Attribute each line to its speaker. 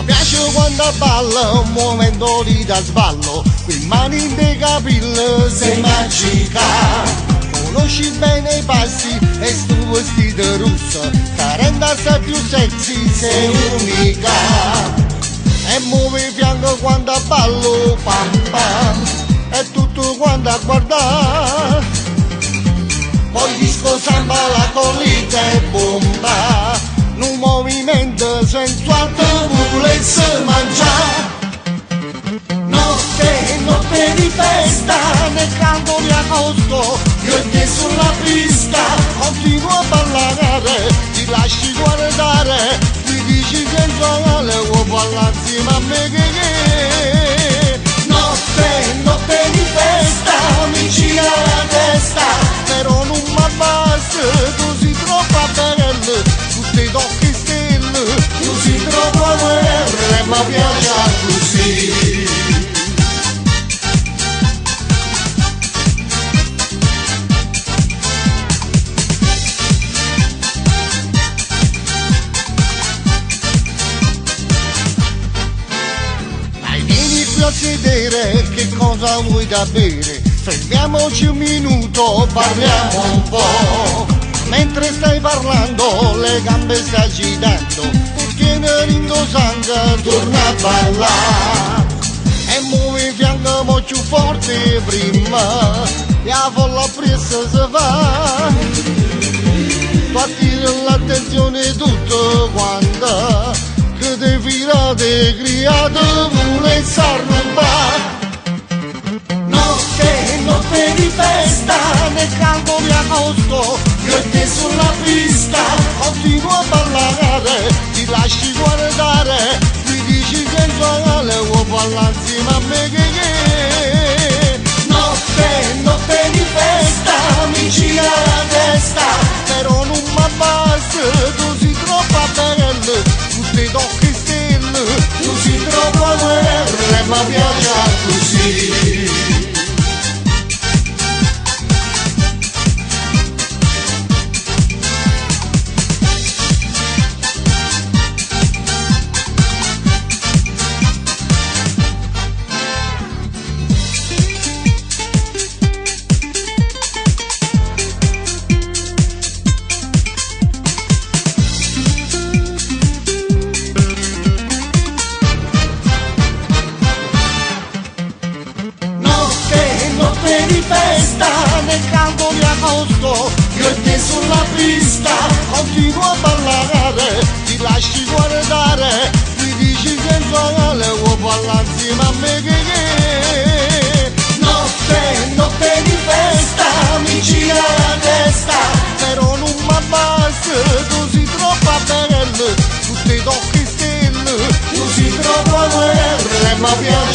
Speaker 1: piace quando balla, muovendoli da sballo, quei mani in capelli sei magica. Conosci bene i passi e sto vestito rosso, che rende assai più sexy, sei unica. E muove il fianco quando ballo, pam pam, e tutto quando a guardare. Poi disco samba, la collita e bomba, un movimento sensuale volesse mangiare. Notte di festa, nel canto di agosto, io e te sulla pista, continuo a ballare, ti lasci guardare, ti dici sensuale, vuoi ballare insieme a me che Notte di festa, mi gira la testa, però non mi abbassa, tu sei troppo bella, tutti i tocchi stelle, tu sei troppo bella, ma piace così. A sedere, che cosa vuoi da bere? Fermiamoci un minuto, parliamo un po'. Mentre stai parlando, le gambe stai agitando, perché nel sangue torna a ballare. E muovi il fianco mo' più forte prima, e la folla pressa si fa. Tu attiri l'attenzione tutto quanto, che te virate criate vuole s'arrubare. Notte di festa, nel canto di agosto, io e te sulla pista, continuo a ballare, ti lasci guardare, ti dici sensuale, vuoi ballare insieme a me che Notte di festa, mi gira la testa, però non mi abbassa, tu sei troppo bella, tutti i tocchi stelle, tu sei troppo bella, ma piace così. Notte di festa, nel canto di agosto, io e te sulla pista, continuo a ballare, ti lasci guardare, ti dici sensuale, vuoi ballare insieme a me che Notte di festa, mi gira la testa, però non mi abbassa, tu sei troppo bella, tutti i tocchi stelle, tu sei troppo bella, ma piace